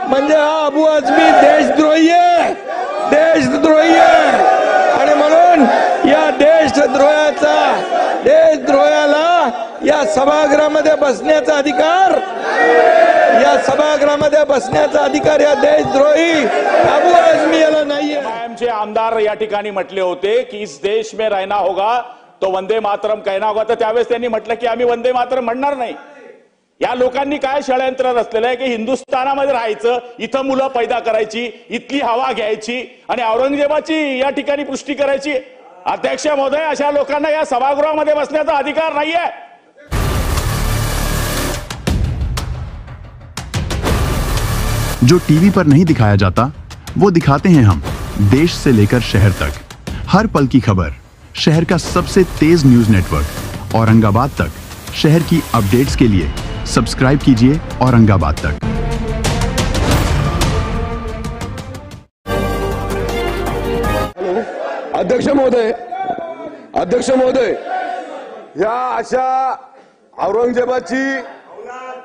म्हणजे हा अबू आझमी देशद्रोही आहे, देशद्रोही आहे. आणि म्हणून या देशद्रोह्याला या सभागृहामध्ये बसण्याचा अधिकार, या सभागृहामध्ये बसण्याचा अधिकार या देशद्रोही अबू आझमी याला नाहीये. आमचे आमदार या ठिकाणी म्हटले होते की इस देश में रहना होगा तो वंदे मातरम कहना होगा, तर त्यावेळेस त्यांनी म्हटलं की आम्ही वंदे मातरम म्हणणार नाही. या लोकांनी काय षडयंत्र रचलेलं आहे की हिंदुस्थानामध्ये राहायचं, इथं मुलं पैदा करायची, इथली हवा घ्यायची आणि औरंगजेबाची या ठिकाणी पुष्टी करायची. अध्यक्ष महोदय, अशा लोकांना या सभागृहामध्ये बसण्याचा अधिकार नाहीये. जो टीवी पर नहीं दिखाया जाता वो दिखाते हैं हम, देश से लेकर शहर तक, हर पल की खबर. शहर का सबसे तेज न्यूज नेटवर्क औरंगाबाद तक. शहर की अपडेट्स के लिए सब्सक्राइब कीजिए औरंगाबाद तक. अध्यक्ष महोदय, या अशा औरंगजेबाची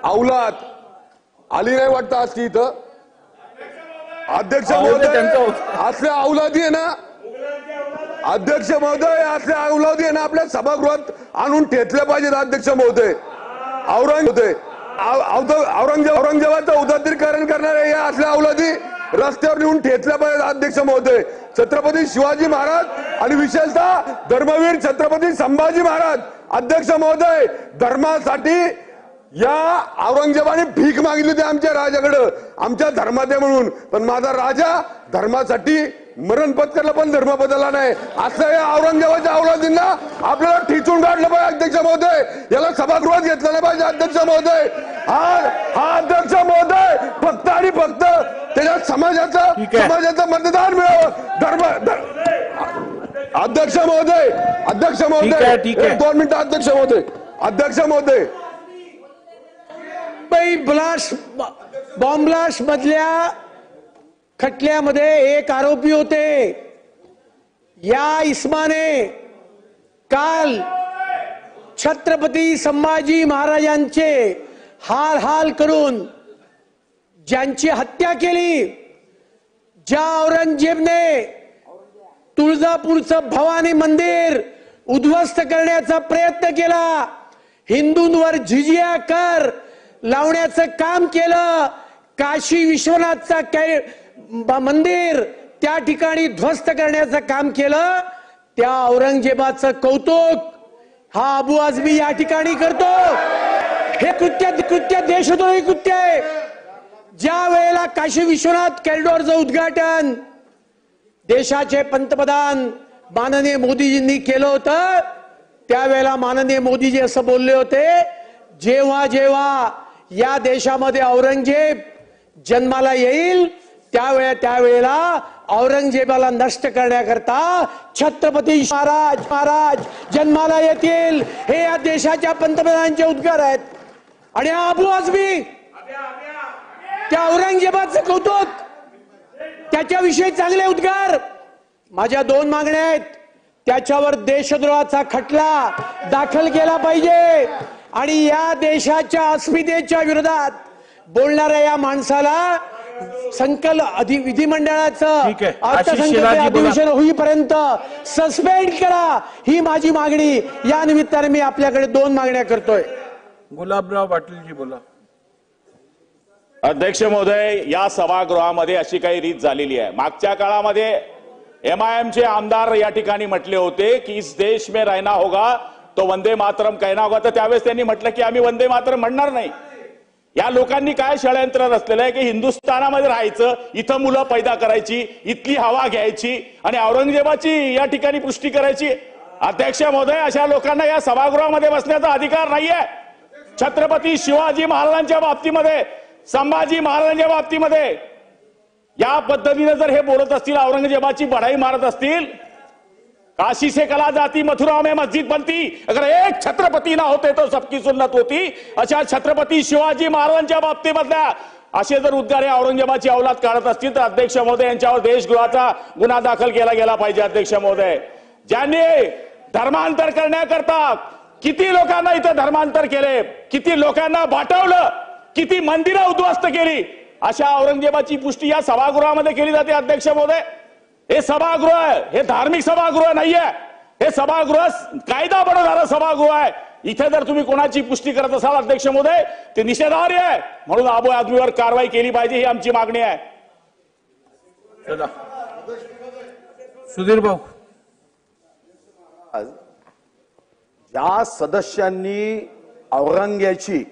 औलाद आली नाही वाटतं आज की इथं. अध्यक्ष महोदय, असल्या औलादी आहे ना, अध्यक्ष महोदय, असल्या औलादी आहे ना आपल्या सभागृहात आणून ठेचल्या पाहिजेत. अध्यक्ष महोदय, औरंगजेबाचं उदात्तीकरण करणाऱ्या या असल्या औलादी रस्त्यावर नेऊन ठेचल्या पाहिजेत. अध्यक्ष महोदय, छत्रपती शिवाजी महाराज आणि विशेषतः धर्मवीर छत्रपती संभाजी महाराज, अध्यक्ष महोदय, धर्मासाठी या औरंगजेबाने भीक मागितली होती आमच्या राजाकडे, आमच्या धर्मात आहे म्हणून. पण माझा राजा धर्मासाठी मरण पत्करला पण धर्म बदलला नाही. असं या औरंगजेबाच्या औलादींना आपल्याला ठिचून काढलं पाहिजे. अध्यक्ष महोदय, याला सभागृहात घेतलं नाही पाहिजे. अध्यक्ष महोदय, हा अध्यक्ष महोदय फक्त आणि फक्त त्याच्या समाजाचं मतदान मिळावं. अध्यक्ष महोदय, 2 मिनिटं. अध्यक्ष महोदय, बॉम्ब ब्लास्ट मधल्या खटल्यामध्ये एक आरोपी होते. या इसमाने काल छत्रपती संभाजी महाराजांचे हाल करून ज्यांची हत्या केली, ज्या औरंगजेबने तुळजापूरचं भवानी मंदिर उद्ध्वस्त करण्याचा प्रयत्न केला, हिंदूंवर जिजिया कर लावण्याचं काम केलं, काशी विश्वनाथचा मंदिर त्या ठिकाणी ध्वस्त करण्याचं काम केलं, त्या औरंगजेबाचं कौतुक हा अबू आझमी या ठिकाणी करतो. हे कृत्य देशद्रोही कृत्य आहे. ज्या वेळेला काशी विश्वनाथ कॉरिडॉरचं उद्घाटन देशाचे पंतप्रधान माननीय मोदीजींनी केलं होतं, त्यावेळेला माननीय मोदीजी असं बोलले होते, जेव्हा या देशामध्ये औरंगजेब जन्माला येईल त्यावेळेला औरंगजेबाला नष्ट करण्याकरता छत्रपती महाराज जन्माला येतील. हे या देशाच्या पंतप्रधानांचे उद्गार आहेत. आणि अबू आझमी त्या औरंगजेबाचं कौतुक, त्याच्याविषयी चांगले उद्गार. माझ्या 2 मागण्या आहेत. त्याच्यावर देशद्रोहाचा खटला दाखल केला पाहिजे आणि या देशाच्या अस्मितेच्या विरोधात बोलणाऱ्या या माणसाला विधिमंडळाचं अर्थसंकल्पीय अधिवेशन होईपर्यंत सस्पेंड करा. ही माझी मागणी. या निमित्ताने मी आपल्याकडे 2 मागण्या करतोय. गुलाबराव पाटीलजी बोला. अध्यक्ष महोदय, या सभागृहामध्ये अशी काही रीत झालेली आहे. मागच्या काळामध्ये MIMचे आमदार या ठिकाणी म्हटले होते की इस देश में रहना होगा तो वंदे मातरम कहना होगा, तर त्यावेळेस त्यांनी म्हटलं की आम्ही वंदे मातरम म्हणणार नाही. या लोकांनी काय षडयंत्र रचलेलं आहे की हिंदुस्थानामध्ये राहायचं, इथं मुलं पैदा करायची, इथली हवा घ्यायची आणि औरंगजेबाची या ठिकाणी पुष्टी करायची. अध्यक्ष महोदय, अशा लोकांना या सभागृहामध्ये बसण्याचा अधिकार नाहीये. छत्रपती शिवाजी महाराजांच्या बाबतीमध्ये, संभाजी महाराजांच्या बाबतीमध्ये या पद्धतीने जर हे बोलत असतील, औरंगजेबाची बढाई मारत असतील, काशी से कला जाती मथुरा में मस्जिद बनती, अगर एक छत्रपती ना होते तो सबकी सुन्नत होती. अशा छत्रपती शिवाजी महाराजांच्या बाबतीमधल्या असे जर उद्गार औरंगजेबाची औलाद काढत असतील तर अध्यक्ष महोदय, यांच्यावर देशद्रोहाचा गुन्हा दाखल केला गेला पाहिजे. अध्यक्ष महोदय, ज्यांनी धर्मांतर करण्याकरता किती लोकांना इथं धर्मांतर केले, किती लोकांना बाटवलं, किती मंदिरं उद्ध्वस्त केली, अशा औरंगजेबाची पुष्टी या सभागृहामध्ये केली जाते अध्यक्ष महोदय. हे सभागृह आहे, हे धार्मिक सभागृह नाहीये, हे सभागृह कायदा बनवणारं सभागृह आहे. इथे जर तुम्ही कोणाची पुष्टी करत असाल अध्यक्ष महोदय ते निषेधार्ह आहे. म्हणून आबो आदमीवर कारवाई केली पाहिजे ही आमची मागणी आहे. सुधीर भाऊ, ज्या सदस्यांनी औरंग्याची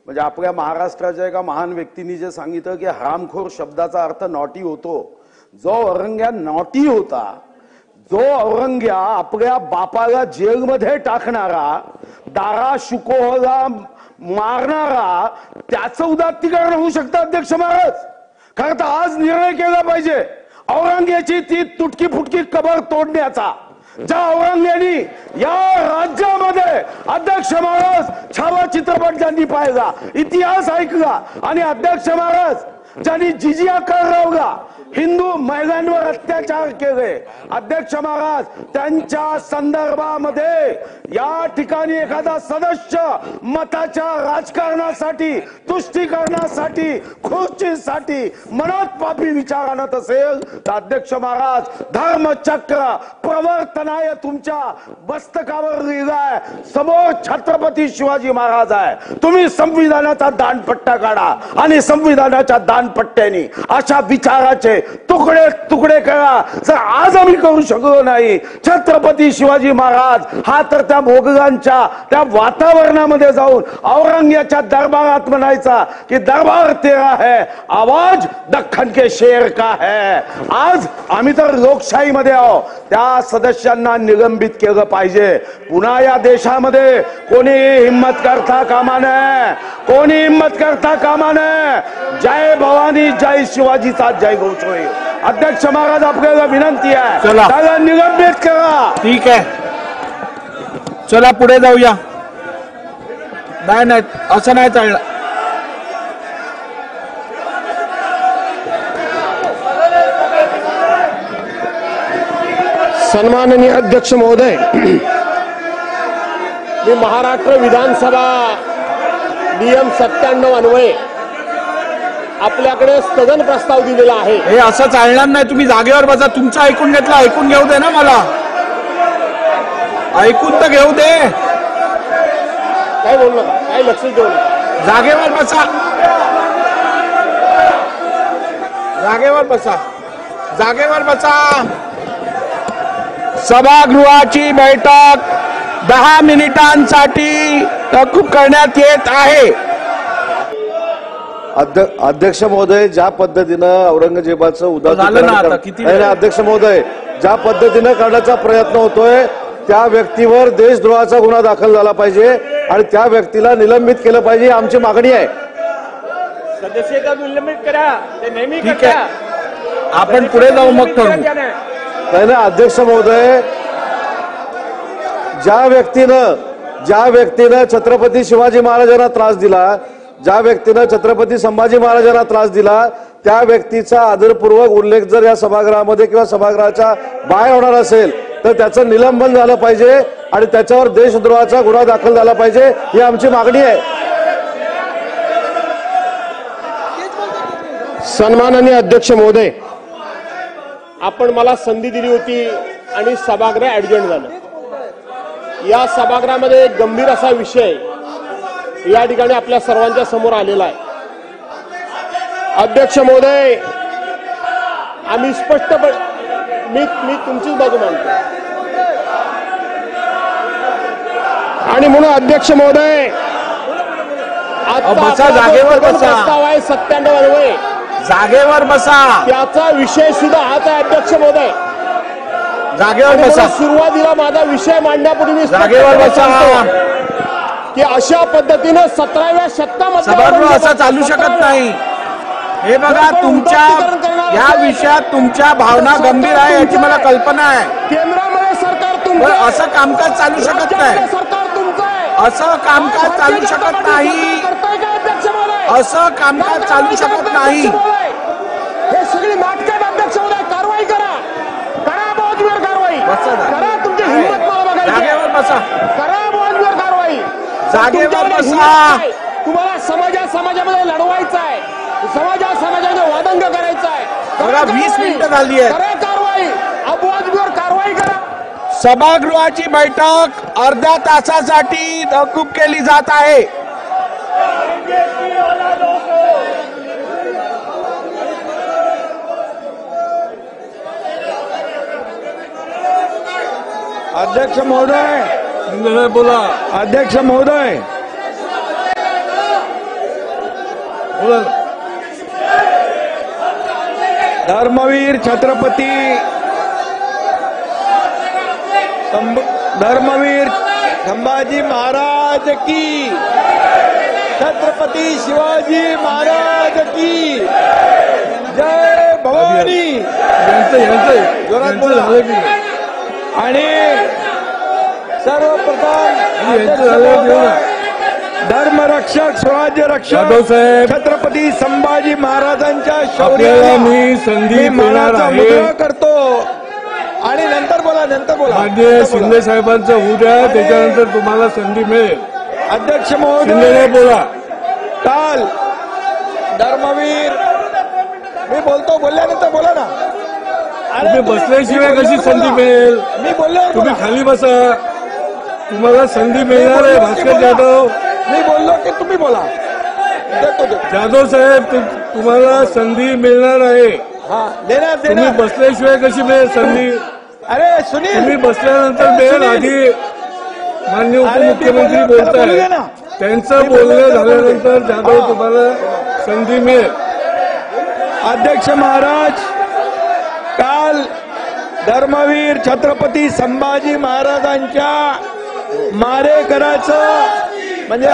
म्हणजे आपल्या महाराष्ट्राच्या एका महान व्यक्तींनी जे सांगितलं की हरामखोर शब्दाचा अर्थ नॉटी होतो, जो औरंग्या नॉटी होता, जो औरंग्या आपल्या बापाला जेलमध्ये टाकणारा, दारा शुकोहला मारणारा, त्याचं उदात्तीकरण होऊ शकतं अध्यक्ष महाराज. कारण तर आज निर्णय केला पाहिजे औरंग्याची ती तुटकी फुटकी कबर तोडण्याचा. ज्या औरंग्यानी या राज्यामध्ये अध्यक्ष महाराज छावा चित्रपट ज्यांनी पाहिला, इतिहास ऐकला आणि अध्यक्ष महाराज ज्यांनी जिजिया कर लावला, हिंदू महिलांवर अत्याचार केले, अध्यक्ष महाराज त्यांच्या संदर्भामध्ये या ठिकाणी एखादा सदस्य मताच्या राजकारणासाठी, तुष्टीकरणासाठी, खुर्चीसाठी मनात पापी विचार आणत असेल तर अध्यक्ष महाराज धर्मचक्र प्रवर्तनाय तुमच्या मस्तकावर लिहिलाय. समोर छत्रपती शिवाजी महाराज आहे. तुम्ही संविधानाचा दानपट्टा काढा आणि संविधानाच्या दानपट्ट्याने अशा विचाराचे तुकडे तुकडे करा. जर आज आम्ही करू शकलो नाही, छत्रपती शिवाजी महाराज हा तर त्या मोगलांच्या त्या वातावरणामध्ये जाऊन औरंग्याच्या दरबारात म्हणायचा की दरबार तेरा है, आवाज दख्खन के शेर का है. आज आम्ही तर लोकशाहीमध्ये आहोत. त्या सदस्यांना निलंबित केलं पाहिजे. पुन्हा या देशामध्ये कोणी हिम्मत करता कामा नये, कोणी हिम्मत करता कामा नये. जय भवानी, जय शिवाजीचा जय घोष होईल. अध्यक्ष महाराज आपल्याला विनंती आहे, त्याला निलंबित करा. ठीक आहे, चला पुढे जाऊया. नाही असं नाही चाललं. सन्माननीय अध्यक्ष महोदय, मी महाराष्ट्र विधानसभा नियम 97 अन्वये आपल्याकडे स्थगन प्रस्ताव दिलेला आहे. हे असं चालणार नाही. तुम्ही जागेवर बसा. तुमचं ऐकून घेतलं, ऐकून घेऊ दे ना मला. ऐकून तर घेऊ दे. काय बोललो, काय लक्ष देऊ नका. जागेवर बसा, जागेवर बसा, जागेवर बसा. सभागृहाची बैठक 10 मिनिटांसाठी तहकूब करण्यात येत आहे. अध्यक्ष महोदय, ज्या पद्धतीनं औरंगजेबाचं उदाहरण अध्यक्ष महोदय ज्या पद्धतीनं करण्याचा प्रयत्न होतोय त्या व्यक्तीवर देशद्रोहाचा गुन्हा दाखल झाला पाहिजे आणि त्या व्यक्तीला निलंबित केलं पाहिजे, आमची मागणी आहे. सदस्यता निलंबित करा, ते नेहमी ठीक आहे, आपण पुढे जाऊ मग ठरवू. नाही ना अध्यक्ष महोदय, ज्या व्यक्तीनं छत्रपती शिवाजी महाराजांना त्रास दिला, ज्या व्यक्तीनं छत्रपती संभाजी महाराजांना त्रास दिला, त्या व्यक्तीचा आदरपूर्वक उल्लेख जर या सभागृहामध्ये किंवा सभागृहाच्या बाहेर होणार असेल तर त्याचं निलंबन झालं पाहिजे आणि त्याच्यावर देशद्रोहाचा गुन्हा दाखल झाला पाहिजे, ही आमची मागणी आहे. सन्माननीय अध्यक्ष महोदय, आपण मला संधी दिली होती आणि सभागृह ऍडजर्न झालं. या सभागृहामध्ये एक गंभीर असा विषय या ठिकाणी आपल्या सर्वांच्या समोर आलेला आहे. अध्यक्ष महोदय, आम्ही स्पष्टपणे मी तुमचीच बाजू मांडतो आणि म्हणून अध्यक्ष महोदय बसा, जागेवर बसा. प्रस्ताव आहे 97 अन्वये, जागेवर बसा, त्याचा विषय सुद्धा हाच आहे. अध्यक्ष महोदय, जागेवर बसा. सुरुवातीला माझा विषय मांडण्यापूर्वी मी जागेवर बसा की अशा पद्धतीनं 17व्या शतकामध्ये सभागृह असं चालू शकत नाही. हे बघा, तुमच्या या विषयात तुमच्या भावना गंभीर आहे याची मला कल्पना आहे. केंद्रामध्ये सरकार तुमचं, असं कामकाज चालू शकत नाही. सरकार तुमचं आहे. असं कामकाज चालू शकत नाही. असं कामकाज चालू शकत नाही. हे सगळी नाटक आहेत अध्यक्ष महोदय. कारवाई करा, करा बोजवर कारवाई करा. तुमची हिंमत मला बघायची. जागेवर बसा, करा बोजवर कारवाई. जागेवर बसा. तुम्हाला समाजामध्ये लढवायचं आहे, समाजाने वादंग करायचा आहे. बघा 20 मिनिटं झाली आहेत. करा कारवाई, अबू आझमीवर कारवाई करा. सभागृहाची बैठक अर्ध्या तासासाठी तहकूब केली जात आहे. अध्यक्ष महोदय बोला. अध्यक्ष महोदय बोला. धर्मवीर छत्रपती धर्मवीर संभाजी महाराज की, छत्रपती शिवाजी महाराज की जय भवानी. जोरात बोला. आणि सर्वप्रथम धर्मरक्षक स्वराज्य रक्षक छत्रपती संभाजी महाराजांच्या शौर्याला मी मानाचा मुजरा करतो. आणि नंतर बोला माननीय शिंदे साहेबांचं होऊ द्या, त्याच्यानंतर तुम्हाला संधी मिळेल. अध्यक्ष महोदय बोला. काल धर्मवीर मी बोलतो, बोलल्यानंतर बोला ना. तुम्ही बसल्याशिवाय कशी संधी मिळेल? मी बोललो, तुम्ही खाली बसा, तुम्हाला संधी मिळणार आहे. भास्कर जाधव, मी बोललो की तुम्ही बोला. जाधव साहेब, तुम्हाला संधी मिळणार आहे. हा देणार. तुम्ही बसल्याशिवाय कशी मिळेल संधी? अरे सुनील, तुम्ही बसल्यानंतर मिळेल. आधी माननीय उपमुख्यमंत्री बोलताय, त्यांचं बोलणं झाल्यानंतर जाधव तुम्हाला संधी मिळेल. अध्यक्ष महाराज, काल धर्मवीर छत्रपती संभाजी महाराजांच्या मारेकराचं म्हणजे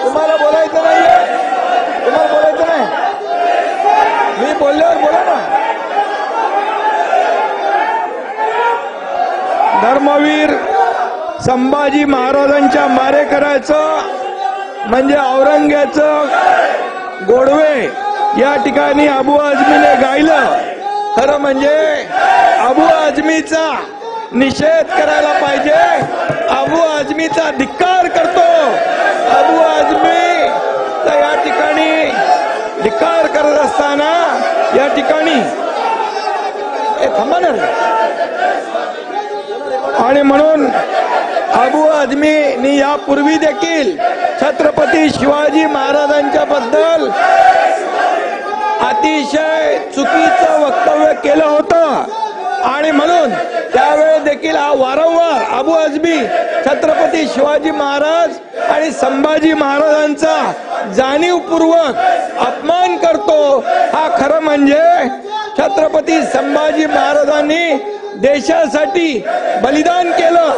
तुम्हाला बोलायचं नाहीये, तुम्हाला बोलायचं नाही. मी बोलल्यावर बोला ना. धर्मवीर संभाजी महाराजांच्या मारेकराचं म्हणजे औरंग्याचं गोडवे या ठिकाणी अबू आझमीने गायलं. खरं म्हणजे अबू आझमीचा निषेध करायला पाहिजे. अबू आझमीचा धिक्कार करतो. अबू आझमी तर या ठिकाणी धिक्कार करत असताना या ठिकाणी थांबा ना. आणि म्हणून अबू आझमीनी यापूर्वी देखील छत्रपती शिवाजी महाराजांच्या बद्दल अतिशय चुकीचं वक्तव्य केलं होतं. आणि म्हणून त्यावेळी देखील हा वारंवार अबू आझमी छत्रपती शिवाजी महाराज आणि संभाजी महाराजांचा जाणीवपूर्वक अपमान करतो. हा खरं म्हणजे छत्रपती संभाजी महाराजांनी देशासाठी बलिदान केलं,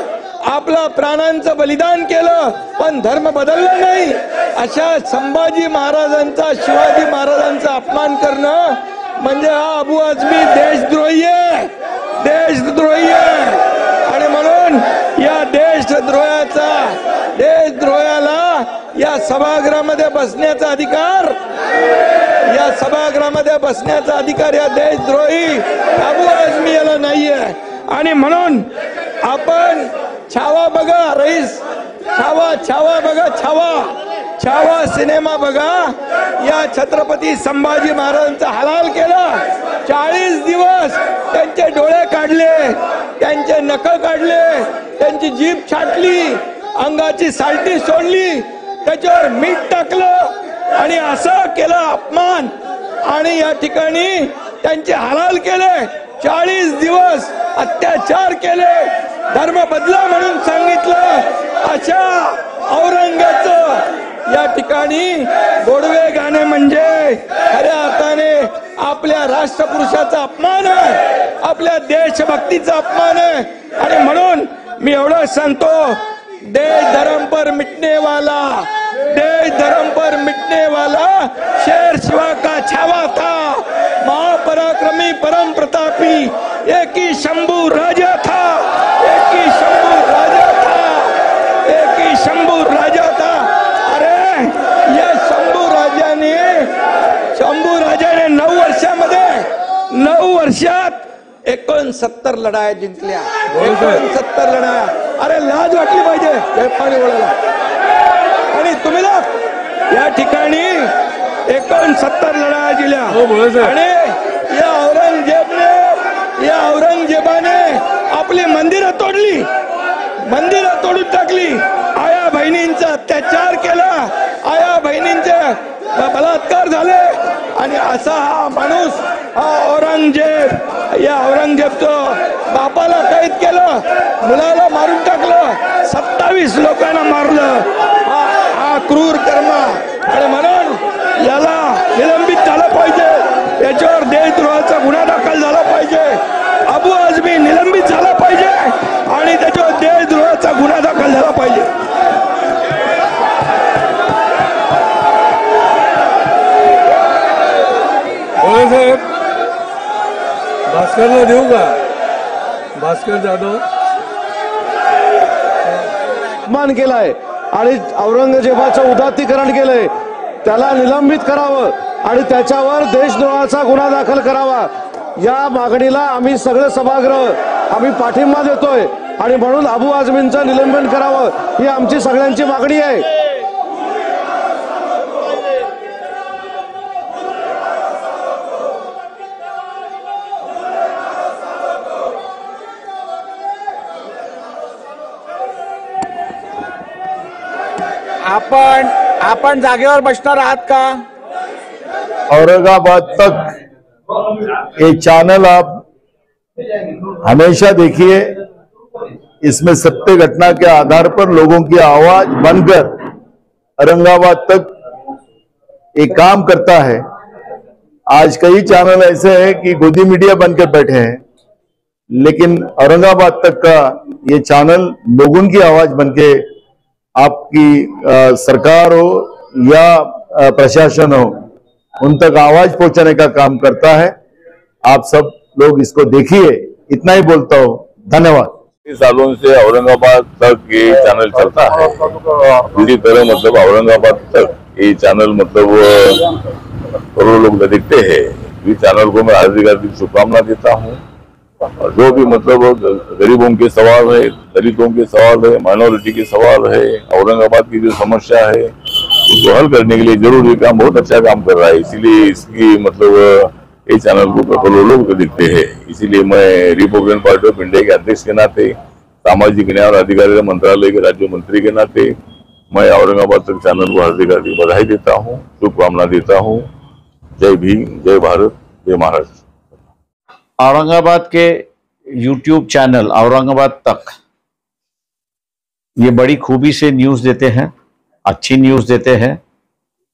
आपलं प्राणांचं बलिदान केलं, पण धर्म बदलला नाही. अशा संभाजी महाराजांचा, शिवाजी महाराजांचा अपमान करणं म्हणजे हा अबू आझमी देशद्रोही आहे, देशद्रोही आहे. आणि म्हणून या देशद्रोहाला या सभागृहामध्ये बसण्याचा अधिकार, या सभागृहामध्ये बसण्याचा अधिकार या देशद्रोही अबू आझमी याला नाहीये. आणि म्हणून आपण छावा बघा रईस, छावा बघा, छावा सिनेमा बघा. या छत्रपती संभाजी महाराजांचा हलाल केला. 40 दिवस त्यांचे डोळे काढले, त्यांचे नख काढले, त्यांची जीभ छाटली, अंगाची सालटी सोडली, त्याच्यावर मीठ टाकलं आणि असं केलं अपमान. आणि या ठिकाणी त्यांचे हलाल केले. 40 दिवस अत्याचार केले, धर्म बदला म्हणून सांगितलं. अशा औरंग्याचं या ठिकाणी गोडवे गाणे म्हणजे खऱ्या अर्थाने आपल्या राष्ट्रपुरुषाचा अपमान आहे, आपल्या देशभक्तीचा अपमान आहे. आणि म्हणून मी एवढं सांगतो, देश धर्म पर मिटने वाला, देश धर्म पर मिटने वाला शेर शिवा का छावा था, महापराक्रमी परम प्रतापी एक ही शंभू राजा था, एक ही शंभू राजा था, एक ही शंभू राजा था. अरे या शंभू राजाने 9 वर्षात 69 लढाया जिंकल्या, 69 लढाया. अरे लाज वाटली पाहिजे पाणी बोलायला. आणि तुम्ही या ठिकाणी 69 लढाया दिल्या हो, बोला साहेब. आणि या औरंगजेबाने आपली मंदिरं तोडली, मंदिरं तोडून टाकली, आया बहिणींचा अत्याचार केला, आया बहिणींचे बलात्कार झाले आणि असा हा माणूस हा औरंगजेब, या औरंगजेबचं बापाला कैद केलं, मुलाला मारून टाकलं, 27 लोकांना मारलं, हा क्रूर कर्म. आणि म्हणून याला निलंबित झालं पाहिजे, याच्यावर देशद्रोहाचा गुन्हा दाखल झाला पाहिजे, अबू आझमी निलंबित झाला पाहिजे आणि त्याच्यावर देशद्रोहाचा गुन्हा दाखल झाला पाहिजे. बोला साहेब, भास्करला देऊ का? भास्कर जाधव अपमान केलाय आणि औरंगजेबाचं उदात्तीकरण केलंय, त्याला निलंबित करावं आणि त्याच्यावर देशद्रोहाचा गुन्हा दाखल करावा. या मागणीला आम्ही सगळे सभागृह आम्ही पाठिंबा देतोय आणि म्हणून अबू आझमींचं निलंबन करावं ही आमची सगळ्यांची मागणी आहे. आपण जागेवर बसणार आहात का? औरंगाबाद तक ये चैनल आप हमेशा देखिए, इसमें सत्य घटना के आधार पर लोगों की आवाज बनकर औरंगाबाद तक एक काम करता है. आज कई चैनल ऐसे हैं कि गोदी मीडिया बनकर बैठे हैं, लेकिन औरंगाबाद तक का ये चैनल लोगों की आवाज बनके आपकी सरकार हो या प्रशासन हो उन तक आवाज पहुंचाने का काम करता है. आप सब लोग इसको देखिए, इतना ही बोलता हूं. धन्यवाद. सालों से औरंगाबाद तक ये चैनल चलता है. इसी तरह मतलब औरंगाबाद तक ये चैनल मतलब करोड़ों लोग देखते हैं. इस चैनल को मैं हार्दिक शुभकामना देता हूँ. जो भी मतलब गरीबों के सवाल है, दलितों के सवाल है, माइनॉरिटी के सवाल है, औरंगाबाद की जो समस्या है उसको हल करने के लिए जरूरी काम, बहुत अच्छा काम कर रहा है. इसीलिए इसकी मतलब ये चैनल को करोड़ों लोग देखते हैं. इसीलिए मैं रिपब्लिकन पार्टी ऑफ इंडिया के अध्यक्ष के नाते, सामाजिक न्याय और अधिकारिता मंत्रालय के राज्य मंत्री के नाते मैं औरंगाबाद तक चैनल को हार्दिक बधाई देता हूँ, शुभकामना देता हूँ. जय भीम, जय भारत, जय महाराष्ट्र. औरंगाबाद के YouTube चैनल औरंगाबाद तक ये बड़ी खूबी से न्यूज़ देते हैं, अच्छी न्यूज़ देते हैं,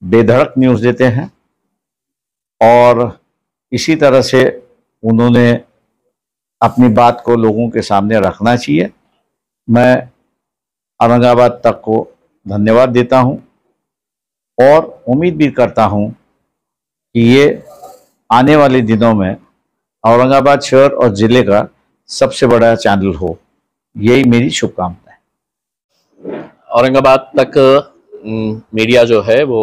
बेधड़क न्यूज़ देते हैं और इसी तरह से उन्होंने अपनी बात को लोगों के सामने रखना चाहिए. मैं औरंगाबाद तक को धन्यवाद देता हूं और उम्मीद भी करता हूं कि ये आने वाले दिनों में औरंगाबाद शहर और ज़िले का सबसे बड़ा चैनल हो. यही मेरी शुभकामना है. औरंगाबाद तक मीडिया जो है वो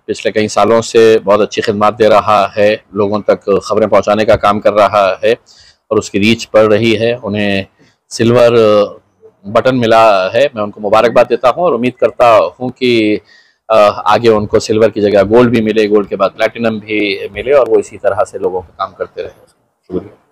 पिछले कई सालों से बहुत अच्छी खिदमत दे रहा है, लोगों तक खबरें पहुंचाने का काम कर रहा है और उसकी रीच बढ़ रही है. उन्हें सिल्वर बटन मिला है, मैं उनको मुबारकबाद देता हूं और उम्मीद करता हूं कि आगे उनको सिल्वर की जगह गोल्ड भी मिले, गोल्ड के बाद प्लैटिनम भी मिले और वो इसी तरह से लोगों का काम करते रहे. शुक्रिया.